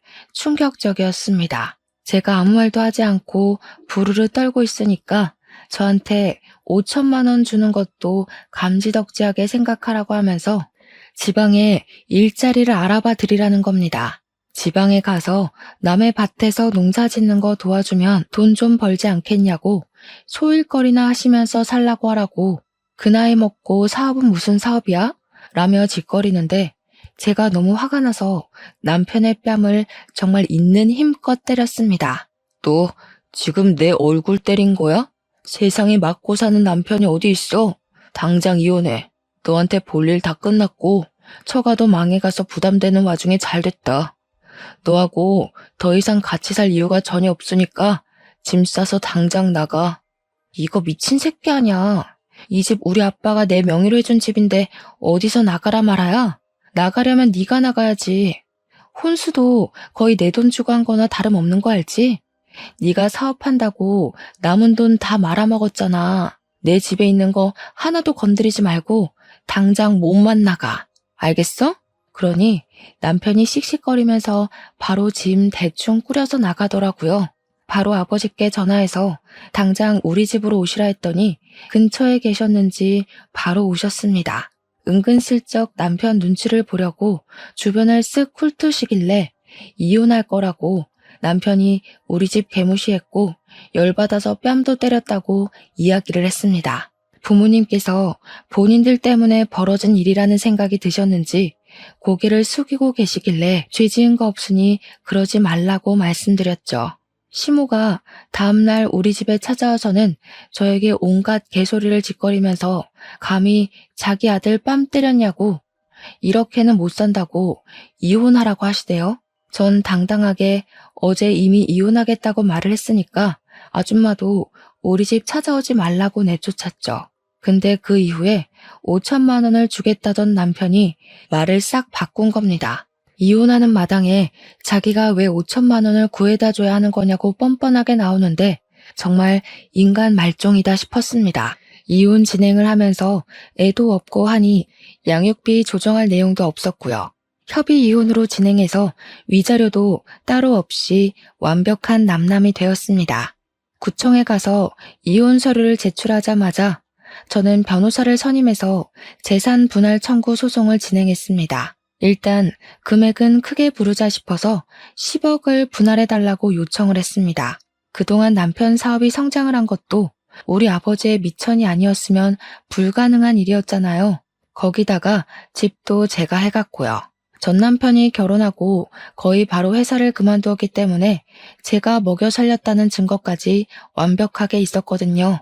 충격적이었습니다. 제가 아무 말도 하지 않고 부르르 떨고 있으니까 저한테 5천만 원 주는 것도 감지덕지하게 생각하라고 하면서 지방에 일자리를 알아봐 드리라는 겁니다. 지방에 가서 남의 밭에서 농사 짓는 거 도와주면 돈 좀 벌지 않겠냐고, 소일거리나 하시면서 살라고 하라고. 그 나이 먹고 사업은 무슨 사업이야? 라며 짓거리는데 제가 너무 화가 나서 남편의 뺨을 정말 있는 힘껏 때렸습니다. 너 지금 내 얼굴 때린 거야? 세상에 맞고 사는 남편이 어디 있어? 당장 이혼해. 너한테 볼 일 다 끝났고 처가도 망해가서 부담되는 와중에 잘 됐다. 너하고 더 이상 같이 살 이유가 전혀 없으니까 짐 싸서 당장 나가. 이거 미친 새끼 아니야. 이 집 우리 아빠가 내 명의로 해준 집인데 어디서 나가라 말아야? 나가려면 네가 나가야지. 혼수도 거의 내 돈 주고 한 거나 다름없는 거 알지? 네가 사업한다고 남은 돈 다 말아먹었잖아. 내 집에 있는 거 하나도 건드리지 말고 당장 몸만 나가. 알겠어? 그러니 남편이 씩씩거리면서 바로 짐 대충 꾸려서 나가더라고요. 바로 아버지께 전화해서 당장 우리 집으로 오시라 했더니 근처에 계셨는지 바로 오셨습니다. 은근슬쩍 남편 눈치를 보려고 주변을 쓱 훑으시길래 이혼할 거라고 남편이 우리 집 개무시했고 열받아서 뺨도 때렸다고 이야기를 했습니다. 부모님께서 본인들 때문에 벌어진 일이라는 생각이 드셨는지 고개를 숙이고 계시길래 죄 지은 거 없으니 그러지 말라고 말씀드렸죠. 시모가 다음날 우리 집에 찾아와서는 저에게 온갖 개소리를 짓거리면서 감히 자기 아들 뺨 때렸냐고, 이렇게는 못 산다고 이혼하라고 하시대요. 전 당당하게 어제 이미 이혼하겠다고 말을 했으니까 아줌마도 우리 집 찾아오지 말라고 내쫓았죠. 근데 그 이후에 5천만 원을 주겠다던 남편이 말을 싹 바꾼 겁니다. 이혼하는 마당에 자기가 왜 5천만 원을 구해다 줘야 하는 거냐고 뻔뻔하게 나오는데 정말 인간 말종이다 싶었습니다. 이혼 진행을 하면서 애도 없고 하니 양육비 조정할 내용도 없었고요. 협의 이혼으로 진행해서 위자료도 따로 없이 완벽한 남남이 되었습니다. 구청에 가서 이혼 서류를 제출하자마자 저는 변호사를 선임해서 재산 분할 청구 소송을 진행했습니다. 일단 금액은 크게 부르자 싶어서 10억을 분할해달라고 요청을 했습니다. 그동안 남편 사업이 성장을 한 것도 우리 아버지의 미천이 아니었으면 불가능한 일이었잖아요. 거기다가 집도 제가 해갔고요. 전 남편이 결혼하고 거의 바로 회사를 그만두었기 때문에 제가 먹여 살렸다는 증거까지 완벽하게 있었거든요.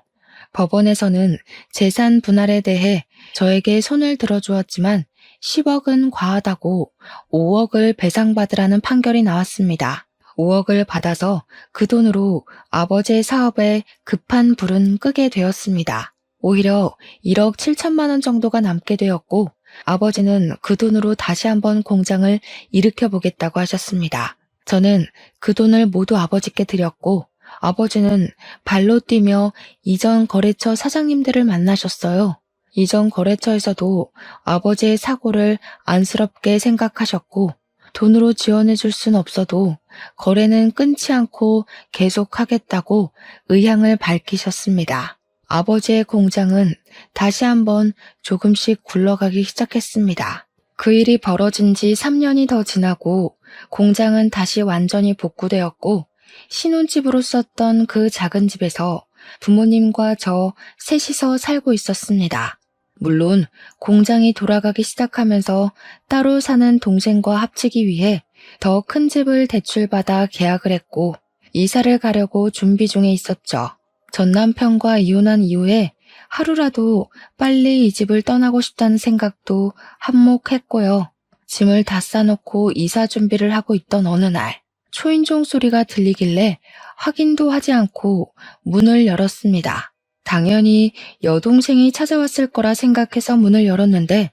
법원에서는 재산 분할에 대해 저에게 손을 들어주었지만 10억은 과하다고 5억을 배상받으라는 판결이 나왔습니다. 5억을 받아서 그 돈으로 아버지의 사업에 급한 불은 끄게 되었습니다. 오히려 1억 7천만 원 정도가 남게 되었고 아버지는 그 돈으로 다시 한번 공장을 일으켜보겠다고 하셨습니다. 저는 그 돈을 모두 아버지께 드렸고 아버지는 발로 뛰며 이전 거래처 사장님들을 만나셨어요. 이전 거래처에서도 아버지의 사고를 안쓰럽게 생각하셨고 돈으로 지원해줄 순 없어도 거래는 끊지 않고 계속하겠다고 의향을 밝히셨습니다. 아버지의 공장은 다시 한번 조금씩 굴러가기 시작했습니다. 그 일이 벌어진 지 3년이 더 지나고 공장은 다시 완전히 복구되었고 신혼집으로 썼던 그 작은 집에서 부모님과 저 셋이서 살고 있었습니다. 물론 공장이 돌아가기 시작하면서 따로 사는 동생과 합치기 위해 더 큰 집을 대출받아 계약을 했고 이사를 가려고 준비 중에 있었죠. 전 남편과 이혼한 이후에 하루라도 빨리 이 집을 떠나고 싶다는 생각도 한몫했고요. 짐을 다 싸놓고 이사 준비를 하고 있던 어느 날 초인종 소리가 들리길래 확인도 하지 않고 문을 열었습니다. 당연히 여동생이 찾아왔을 거라 생각해서 문을 열었는데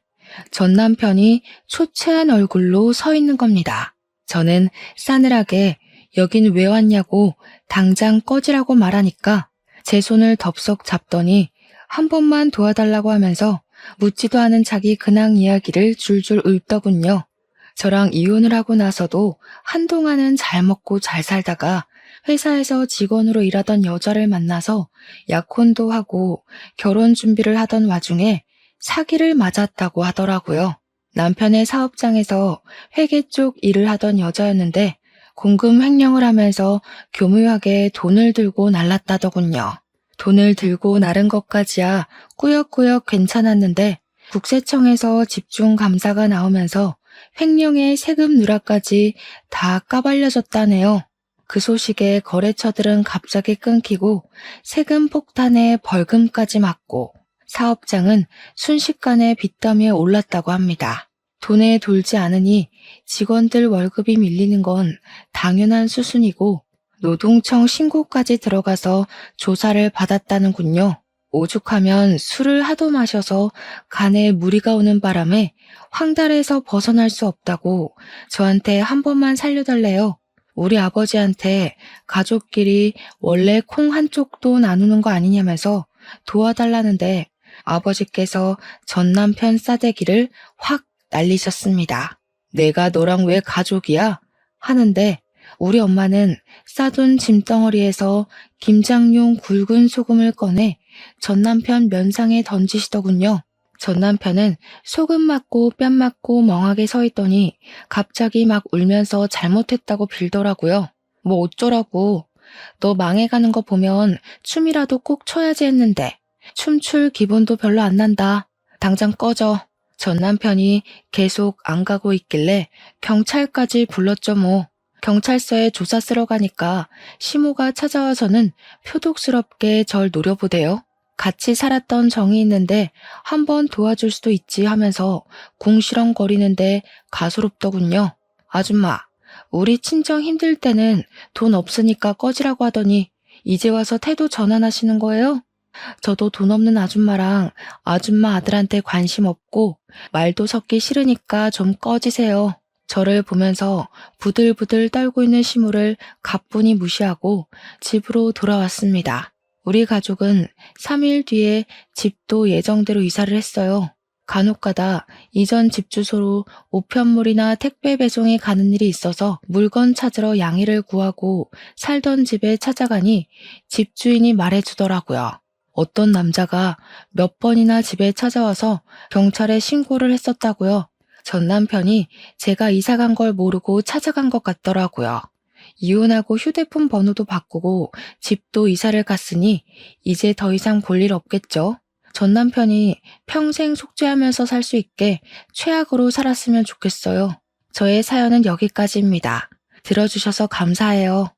전 남편이 초췌한 얼굴로 서 있는 겁니다. 저는 싸늘하게 여긴 왜 왔냐고 당장 꺼지라고 말하니까 제 손을 덥석 잡더니 한 번만 도와달라고 하면서 묻지도 않은 자기 근황 이야기를 줄줄 읊더군요. 저랑 이혼을 하고 나서도 한동안은 잘 먹고 잘 살다가 회사에서 직원으로 일하던 여자를 만나서 약혼도 하고 결혼 준비를 하던 와중에 사기를 맞았다고 하더라고요. 남편의 사업장에서 회계 쪽 일을 하던 여자였는데 공금 횡령을 하면서 교묘하게 돈을 들고 날랐다더군요. 돈을 들고 나른 것까지야 꾸역꾸역 괜찮았는데 국세청에서 집중 감사가 나오면서 횡령의 세금 누락까지 다 까발려졌다네요. 그 소식에 거래처들은 갑자기 끊기고 세금 폭탄에 벌금까지 맞고 사업장은 순식간에 빚더미에 올랐다고 합니다. 돈에 돌지 않으니 직원들 월급이 밀리는 건 당연한 수순이고 노동청 신고까지 들어가서 조사를 받았다는군요. 오죽하면 술을 하도 마셔서 간에 무리가 오는 바람에 황달에서 벗어날 수 없다고 저한테 한 번만 살려달래요. 우리 아버지한테 가족끼리 원래 콩 한쪽도 나누는 거 아니냐면서 도와달라는데 아버지께서 전 남편 싸대기를 확 날리셨습니다. 내가 너랑 왜 가족이야? 하는데 우리 엄마는 싸둔 짐덩어리에서 김장용 굵은 소금을 꺼내 전 남편 면상에 던지시더군요. 전 남편은 소금 맞고 뺨 맞고 멍하게 서 있더니 갑자기 막 울면서 잘못했다고 빌더라고요. 뭐 어쩌라고. 너 망해가는 거 보면 춤이라도 꼭 춰야지 했는데 춤출 기분도 별로 안 난다. 당장 꺼져. 전 남편이 계속 안 가고 있길래 경찰까지 불렀죠 뭐. 경찰서에 조사 쓰러 가니까 시모가 찾아와서는 표독스럽게 절 노려보대요. 같이 살았던 정이 있는데 한번 도와줄 수도 있지 하면서 궁시렁거리는데 가소롭더군요. 아줌마, 우리 친정 힘들 때는 돈 없으니까 꺼지라고 하더니 이제 와서 태도 전환하시는 거예요? 저도 돈 없는 아줌마랑 아줌마 아들한테 관심 없고 말도 섞기 싫으니까 좀 꺼지세요. 저를 보면서 부들부들 떨고 있는 시무를 가뿐히 무시하고 집으로 돌아왔습니다. 우리 가족은 3일 뒤에 집도 예정대로 이사를 했어요. 간혹가다 이전 집 주소로 우편물이나 택배 배송이 가는 일이 있어서 물건 찾으러 양해를 구하고 살던 집에 찾아가니 집주인이 말해주더라고요. 어떤 남자가 몇 번이나 집에 찾아와서 경찰에 신고를 했었다고요. 전 남편이 제가 이사 간 걸 모르고 찾아간 것 같더라고요. 이혼하고 휴대폰 번호도 바꾸고 집도 이사를 갔으니 이제 더 이상 볼 일 없겠죠. 전 남편이 평생 속죄하면서 살 수 있게 최악으로 살았으면 좋겠어요. 저의 사연은 여기까지입니다. 들어주셔서 감사해요.